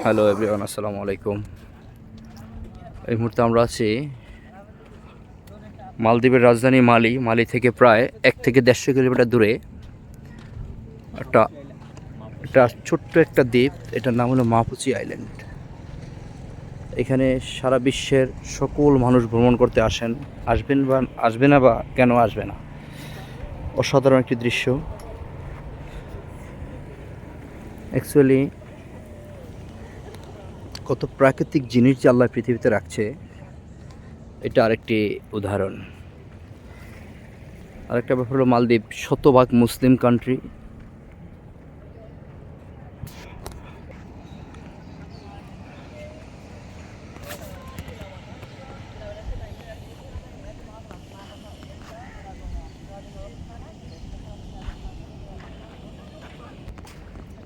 Hello everyone, আসসালামু আলাইকুম। এই মুহূর্তে আমরা আছি মালদ্বীপের রাজধানী মালি থেকে প্রায় 1 থেকে 150 কিলোমিটার দূরে একটা ছোট্ট একটা দ্বীপ। এটার নাম হলো মাপুচি আইল্যান্ড। এখানে সারা বিশ্বের সকল মানুষ ভ্রমণ করতে আসবে না বা কেন আসবে না। অসাধারণ একটি দৃশ্য। অ্যাকচুয়ালি কত প্রাকৃতিক জিনিস যে আল্লাহ পৃথিবীতে রাখছে, এটা আরেকটি উদাহরণ। আরেকটা ব্যাপার হলো মালদ্বীপ শতভাগ মুসলিম কান্ট্রি।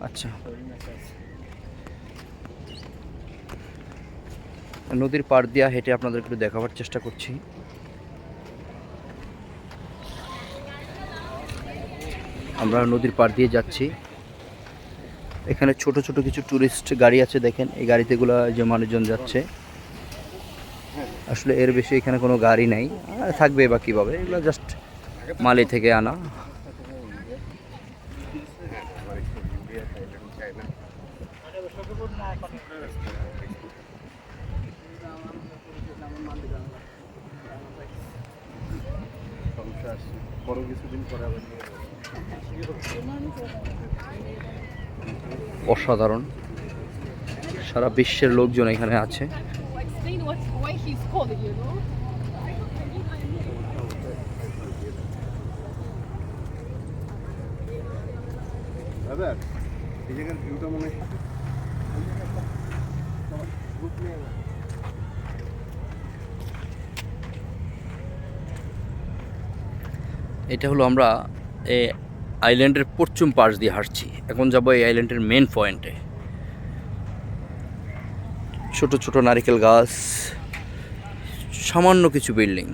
আচ্ছা, নদীর পাড় দিয়া হেঁটে আপনাদের একটু দেখাবার চেষ্টা করছি। আমরা নদীর পাড় দিয়ে যাচ্ছি। এখানে ছোট ছোট কিছু ট্যুরিস্ট গাড়ি আছে, দেখেন এই গাড়িতেগুলো যে মানুষজন যাচ্ছে। আসলে এর বেশি এখানে কোনো গাড়ি নাই, থাকবে বা কীভাবে, এগুলো জাস্ট মালি থেকে আনা। অসাধারণ, সারা বিশ্বের লোকজন এখানে আছে। এটা হলো আমরা এই আইল্যান্ডের পশ্চিম পাশ দিয়ে হাঁটছি। এখন যাব এই আইল্যান্ডের মেন পয়েন্টে। ছোট ছোট নারিকেল গাছ, সামান্য কিছু বিল্ডিং।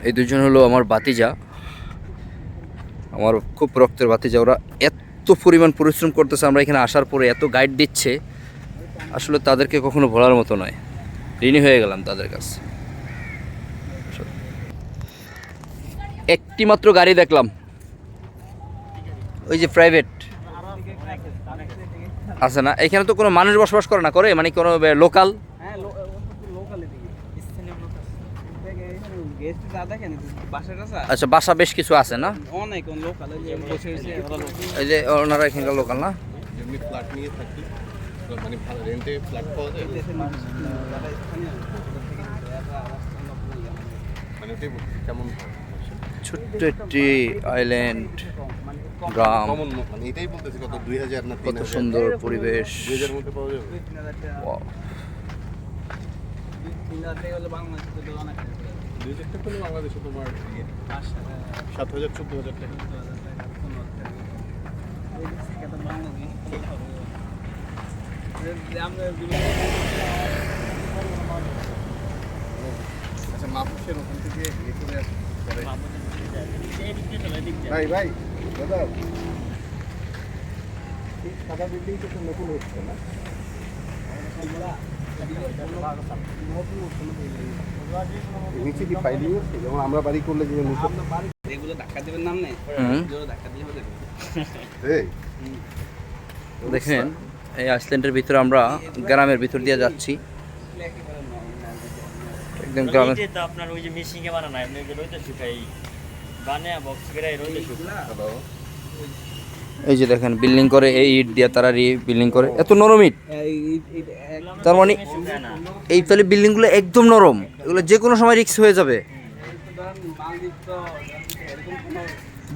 এই দুজন হলো আমার ভাতিজা, আমার খুব রক্তের ভাতিজা। ওরা এত পরিমাণ পরিশ্রম করতেছে আমরা এখানে আসার পরে, এত গাইড দিচ্ছে, আসলে তাদেরকে কখনো ভোলার মতো নয়। ঋণী হয়ে গেলাম তাদের কাছে। একটি মাত্র গাড়ি দেখলাম, ওই যে প্রাইভেট আছে না, এখানে তো কোনো মানুষ বসবাস করে না, করে মানে কোনো লোকাল। আচ্ছা, বাসা বেশ কিছু আছে না, এই যে ওনারা এখানকার লোকাল না। ছোট্ট একটি আইল্যান্ড, গ্রাম, কত সুন্দর পরিবেশ। বাংলাদেশে তোমার 7,000 14,000 টাকা। আচ্ছা, মাপুসের ওখান থেকে ইয়ে করে আসে ভাই দাদা, সাদা বিল্ডিং তো নতুন হচ্ছে না? নিচে কি ফাইলিং হচ্ছে? যেমন আমরা বাড়ি করলে যে এগুলো ধাক্কা দেবেন নাম নেই, ধাক্কা দিয়ে দেখেন এই আইল্যান্ডের ভিতরে আমরা গ্রামের ভিতর দিয়ে যাচ্ছি। একদম গ্রামের, আপনার ওই যে মেশিং এ বানানো আপনি যে রইতে শুকাই বানিয়া বক্স করে রইতে শুকা। হ্যালো, এই যে দেখেন বিল্ডিং করে, এই ইট দিয়ে তারা বিল্ডিং করে, এত নরম ইট। তার মানে এই তাহলে বিল্ডিংগুলো একদম নরম, এগুলো যে কোনো সময় রিস্ক হয়ে যাবে।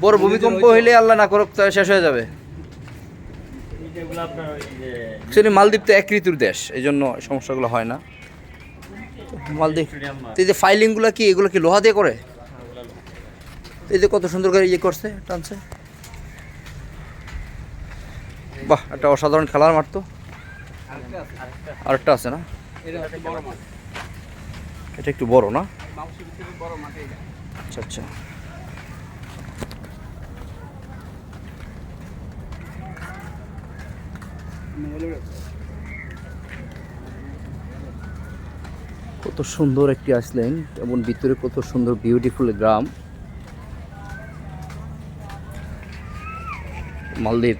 বড় ভূমিকম্প হইলে আল্লাহ না করুক শেষ হয়ে যাবে। অ্যাকচুয়ালি মালদ্বীপ তো এক ঋতুর দেশ, এই জন্য সমস্যাগুলো হয় না। মালদ্বীপ এই যে ফাইলিংগুলো কি, এগুলো কি লোহা দিয়ে করে? এই যে কত সুন্দর করে ইয়ে করছে, টানছে। বাহ, একটা অসাধারণ খেলার মাঠ তো। আরেকটা আছে না, এটা একটু বড় না? আচ্ছা আচ্ছা। কত সুন্দর একটি আইল্যান্ড এবং ভিতরে কত সুন্দর বিউটিফুল গ্রাম। মালদ্বীপ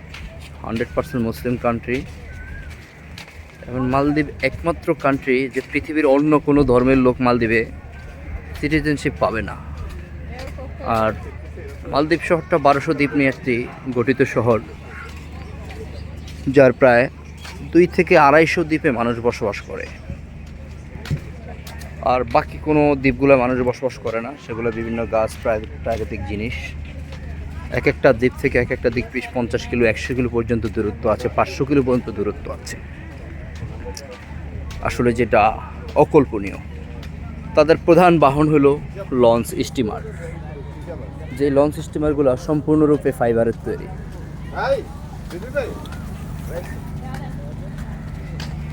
100% মুসলিম কান্ট্রি এবং মালদ্বীপ একমাত্র কান্ট্রি যে পৃথিবীর অন্য কোনো ধর্মের লোক মালদ্বীপে সিটিজেনশিপ পাবে না। আর মালদ্বীপ শহরটা 1200 দ্বীপ নিয়ে একটি গঠিত শহর, যার প্রায় 2 থেকে 250 দ্বীপে মানুষ বসবাস করে। আর বাকি কোনো দ্বীপগুলো মানুষ বসবাস করে না, সেগুলো বিভিন্ন গাছ প্রাকৃতিক জিনিস। এক একটা দ্বীপ থেকে এক একটা দ্বীপ 50 কিলো 100 কিলো পর্যন্ত দূরত্ব আছে, 500 কিলো পর্যন্ত দূরত্ব আছে। আসলে যেটা অকল্পনীয়। তাদের প্রধান বাহন হলো লঞ্চ স্টিমার, যে লঞ্চ স্টিমারগুলো সম্পূর্ণরূপে ফাইবারের তৈরি।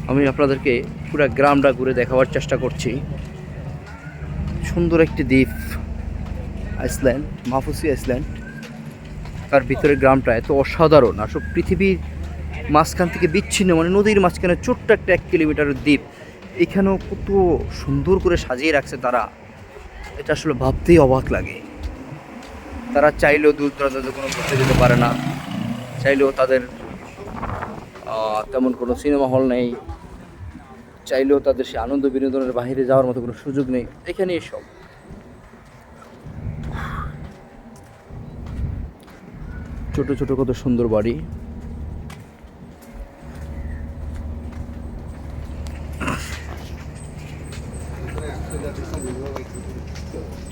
আমি আপনাদেরকে পুরো গ্রামটা ঘুরে দেখাবার চেষ্টা করছি। সুন্দর একটি দ্বীপ আইসল্যান্ড, মাহফুসি আইসল্যান্ড। তার ভিতরে গ্রামটা এত অসাধারণ, আসলে পৃথিবীর মাঝখান থেকে বিচ্ছিন্ন, মানে নদীর মাঝখানে ছোট্ট একটা 1 কিলোমিটারের দ্বীপ, এখানেও কত সুন্দর করে সাজিয়ে রাখছে তারা, এটা আসলে ভাবতেই অবাক লাগে। তারা চাইলেও দূর দূরান্তে কোনো ঘুরতে যেতে পারে না, চাইলেও তাদের তেমন কোনো সিনেমা হল নেই, চাইলেও তাদের সে আনন্দ বিনোদনের বাইরে যাওয়ার মতো কোনো সুযোগ নেই। এখানেই সব। ছোট ছোট কত সুন্দর বাড়ি।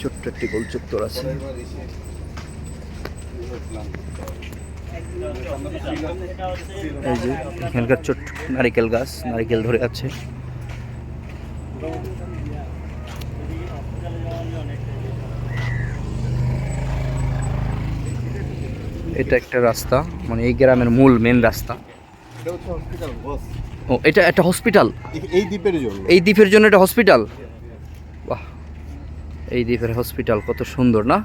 ছোট্ট একটি গোল চত্বর আছে। এই যে এখানকার ছোট্ট নারিকেল গাছ, নারিকেল ধরে আছে। এটা একটা রাস্তা, মানে এই গ্রামের মূল মেন রাস্তা। ও, এটা একটা হসপিটাল এই দ্বীপের জন্য, এই দ্বীপের জন্য এটা হসপিটাল। বাহ, এই দ্বীপের হসপিটাল কত সুন্দর না,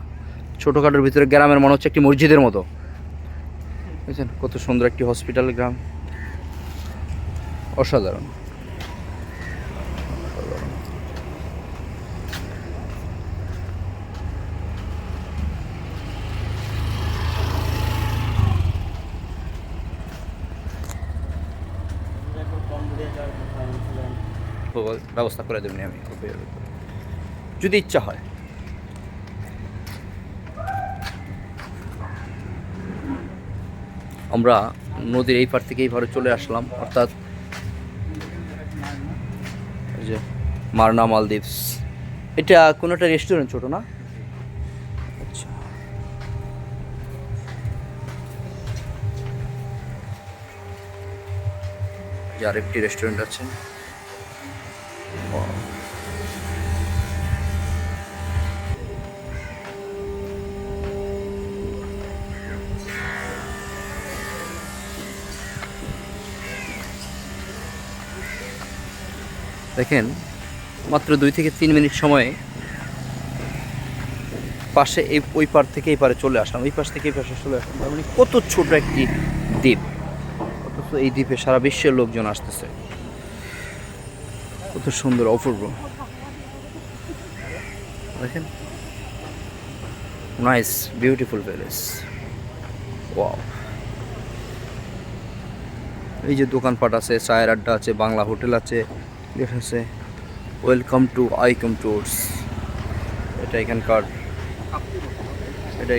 ছোটোখাটোর ভিতরে গ্রামের মনে হচ্ছে একটি মসজিদের মতো। বুঝছেন কত সুন্দর একটি হসপিটাল গ্রাম, অসাধারণ। ব্যবস্থা করে দেবেন আমি যদি ইচ্ছা হয়। আমরা নদীর এই পার থেকে এই পারে চলে আসলাম, অর্থাৎ এই যে মারনা মালদ্বীপস। এটা কোনো একটা রেস্টুরেন্ট, ছোট না? আচ্ছা, আরেকটি রেস্টুরেন্ট আছে। দেখেন মাত্র 2 থেকে 3 মিনিট সময়ে পাশে ওই পার থেকে এই পারে চলে আসলাম, এই পাশ থেকে এই পাশে চলে আসলাম। তার মানে কত ছোট একটি দ্বীপ, অথচ এই দ্বীপে সারা বিশ্বের লোকজন আসতেছে। কত সুন্দর, অপূর্ব। দেখেন, নাইস বিউটিফুল প্যালেস। ওয়াও, এই যে দোকানপাট আছে, চায়ের আড্ডা আছে, বাংলা হোটেল আছে, লেখা আছে ওয়েলকাম টু আইকম ট্যুরস। এটা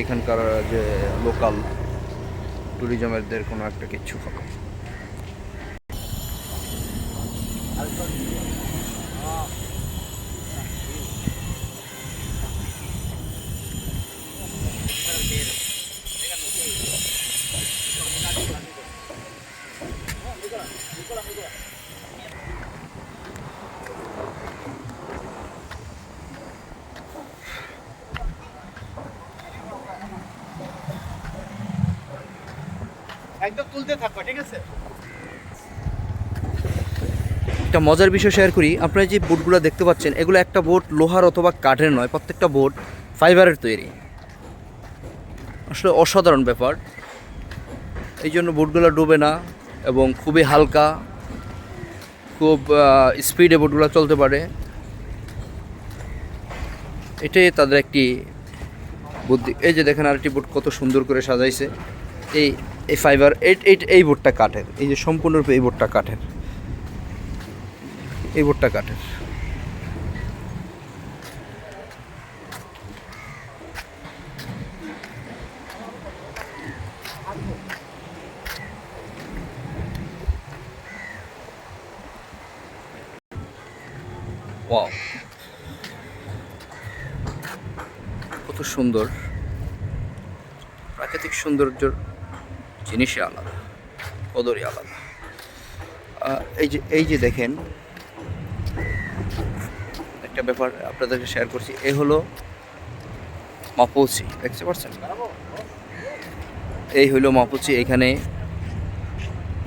এখানকার যে লোকাল ট্যুরিজমেরদের কোনো একটা কিছু হবে। একদম তুলতে থাকো, ঠিক আছে? একটা মজার বিষয় শেয়ার করি। আপনারা যে বোটগুলো দেখতে পাচ্ছেন, এগুলো একটা বোট লোহার অথবা কাঠের নয়, প্রত্যেকটা বোট ফাইবারের তৈরি। আসলে অসাধারণ ব্যাপার। এই জন্য বোটগুলো ডুবে না, এবং খুবই হালকা, খুব স্পিডে বোটগুলো চলতে পারে। এটাই তাদের একটি বুদ্ধি। এই যে দেখেন আরেকটি বোট কত সুন্দর করে সাজাইছে। এই ফাইবার এই বোটটা কাঠের, এই যে সম্পূর্ণরূপে এই বোটটা কাঠের, এই বোটটা কাঠের। ওয়াও, কত সুন্দর! প্রাকৃতিক সৌন্দর্যের জিনিসই আলাদা, কদরই আলাদা। এই যে দেখেন একটা ব্যাপার আপনাদেরকে শেয়ার করছি। এই হলো মাপুচি, দেখতে পাচ্ছেন? এই হলো মাপুচি। এখানে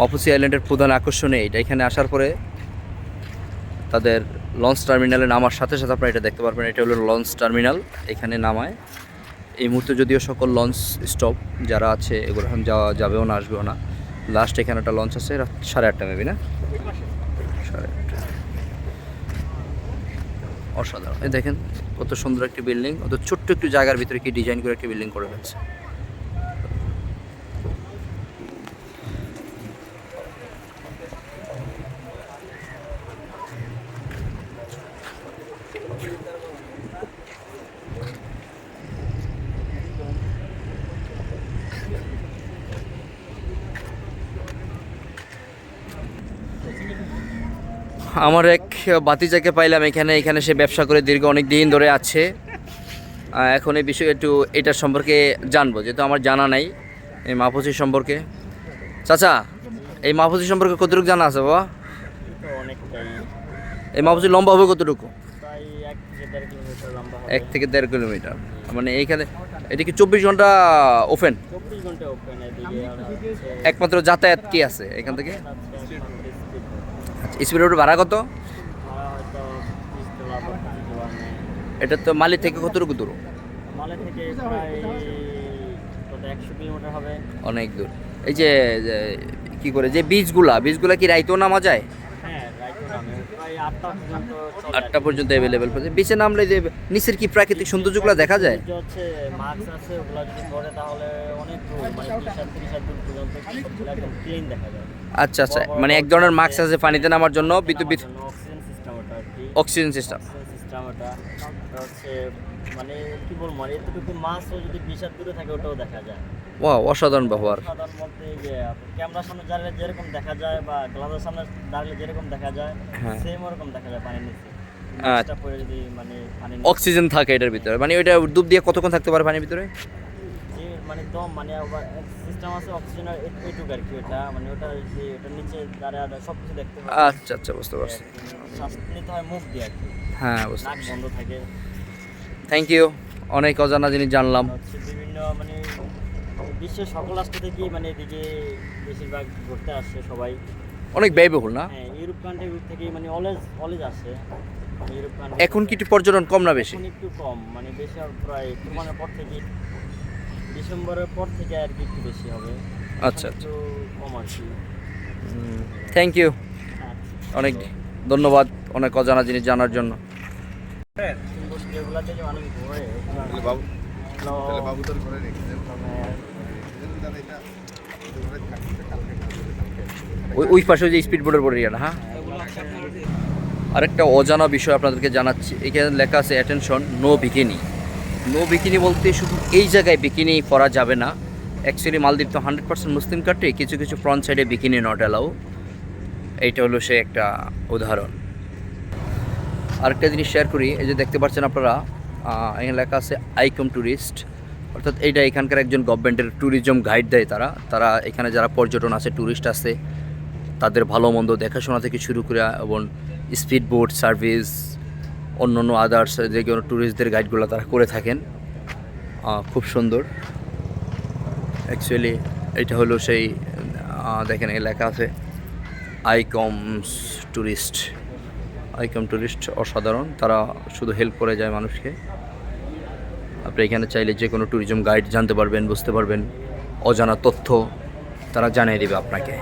মাপুচি আইল্যান্ডের প্রধান আকর্ষণ এইটা। এখানে আসার পরে তাদের লঞ্চ টার্মিনালে নামার সাথে সাথে আপনারা এটা দেখতে পারবেন। এটা হলো লঞ্চ টার্মিনাল, এখানে নামায়। এই মুহূর্তে যদিও সকল লঞ্চ স্টপ যারা আছে এগুলো এখন যাবেও না, আসবেও না। লাস্ট এখানে একটা লঞ্চ আছে, 8:30 মেবি, না 8:30। অসাধারণ! এই দেখেন কত সুন্দর একটি বিল্ডিং, অত ছোট্ট একটু জায়গার ভিতরে কি ডিজাইন করে একটি বিল্ডিং করে ফেলছে। আমার এক ভাতিজাকে পাইলাম এখানে সে ব্যবসা করে দীর্ঘ অনেক দিন ধরে আছে। এখন এই বিষয়ে একটু এটার সম্পর্কে জানবো, যেহেতু আমার জানা নাই এই মাপুচি সম্পর্কে। চাচা, এই মাপুচি সম্পর্কে কতটুকু জানা আছে বাবা? এই মাপুচি লম্বা হবে কতটুকু? 1 থেকে 1.5 কিলোমিটার। মানে এইখানে এটা কি 24 ঘন্টা ওপেন? 24 ঘন্টা ওপেন। একমাত্র যাতায়াত কি আছে এখান থেকে? স্পিড ভাড়া কত? এটা তো মালি থেকে কতটুকু দূর? মালে থেকে প্রায় 100 কিলোমিটার হবে। অনেক দূর। এই যে কি করে যে বীজগুলা কি রাইতেও নামা যায়? হ্যাঁ, রাইতে নামে। প্রায় 8টা পর্যন্ত চলে। 8টা পর্যন্ত অ্যাভেলেবেল পাচ্ছে। বিচে নামলে যে নিচের কি প্রাকৃতিক সৌন্দর্যগুলো দেখা যায়? যে হচ্ছে মাস্ক আছে, ওগুলো যদি পরে তাহলে অনেক দূর, মানে 30 দূর পর্যন্ত একদম ক্লিন দেখা যায়। আচ্ছা আচ্ছা, মানে এক ধরনের মাস্ক আছে পানিতে নামার জন্য, বিদ্যুৎ অক্সিজেন সিস্টেম ওটা আর কি। অক্সিজেন সিস্টেম ওটা হচ্ছে মানে কি বলবো, মানে এতটুকু মাছও যদি 20 দূরে থাকে ওটাও দেখা যায়। ওয়াও, অসাধারণ ব্যবহার। সাধারণ বলতে যে ক্যামেরার সামনে দাঁড়ালে যেরকম দেখা যায় বা গ্লাসের সামনে দাঁড়ালে যেরকম দেখা যায়, সেম ওরকম দেখা যায় পানির নিচে। মাছটা পড়ে যদি মানে পানির অক্সিজেন থাকে এটার ভিতরে, মানে ওইটা ডুব দিয়ে কতক্ষণ থাকতে পারে পানির ভিতরে? যে মানে দম মানে সিস্টেম আছে অক্সিজেনের এইটুকু আর কি। ওটা মানে ওটা যে ওটার নিচে দাঁড়ায় সব কিছু দেখতে পাবে। আচ্ছা আচ্ছা, বুঝতে পারছি। শ্বাস নিতে হয় মুখ দিয়ে আর কি। হ্যাঁ, বুঝতে নাক বন্ধ থাকে। থ্যাংক ইউ, অনেক অজানা জিনিস জানলাম। হচ্ছে বিভিন্ন মানে বিশ্বের সকল রাষ্ট্র থেকেই মানে এদিকে বেশিরভাগ ঘুরতে আসছে সবাই। অনেক ব্যয়বহুল না? হ্যাঁ, ইউরোপ কান্ট্রি থেকেই মানে অলওয়েজ আসে ইউরোপ কান্ট্রি। এখন কি একটু পর্যটন কম না বেশি? এখন একটু কম, মানে বেশি প্রায় কুরবানের পর থেকে, ডিসেম্বরের পর থেকে আর কি একটু বেশি হবে। আচ্ছা একটু কম আর কি। থ্যাংক ইউ, হ্যাঁ, অনেক ধন্যবাদ অনেক অজানা জিনিস জানার জন্য। সুন্দর যেগুলো থেকে মানুষ ঘোরে বাবু তোর ঘরে রেখেছেন। ওই পাশে যে স্পিড বোটের পরে না। হ্যাঁ, আরেকটা অজানা বিষয় আপনাদেরকে জানাচ্ছি। এখানে লেখা আছে attention, no bikini. No bikini বলতে শুধু এই জায়গায় বিকিনি পরা যাবে না। অ্যাকচুয়ালি মালদ্বীপ তো 100% মুসলিম কান্ট্রি, কিছু কিছু ফ্রন্ট সাইডে বিকিনি নট অ্যালাউ। এইটা হলো সে একটা উদাহরণ। আরেকটা জিনিস শেয়ার করি। এই যে দেখতে পাচ্ছেন আপনারা, এখানে লেখা আছে আইকম ট্যুরিস্ট, অর্থাৎ এইটা এখানকার একজন গভর্নমেন্টের ট্যুরিজম গাইড দেয়। তারা এখানে যারা পর্যটন আছে, ট্যুরিস্ট আছে, তাদের ভালো মন্দ দেখাশোনা থেকে শুরু করে এবং স্পিড বোট সার্ভিস, অন্য আদার্স যে কোনো ট্যুরিস্টদের গাইডগুলো তারা করে থাকেন। খুব সুন্দর। অ্যাকচুয়ালি এটা হলো সেই দেখেন এই লেখা আছে আইকম ট্যুরিস্ট। অসাধারণ, তারা শুধু হেল্প করে যায় মানুষকে। আপনি এখানে চাইলে যে কোনো ট্যুরিজম গাইড জানতে পারবেন, বুঝতে পারবেন, অজানা তথ্য তারা জানিয়ে দেবে আপনাকে।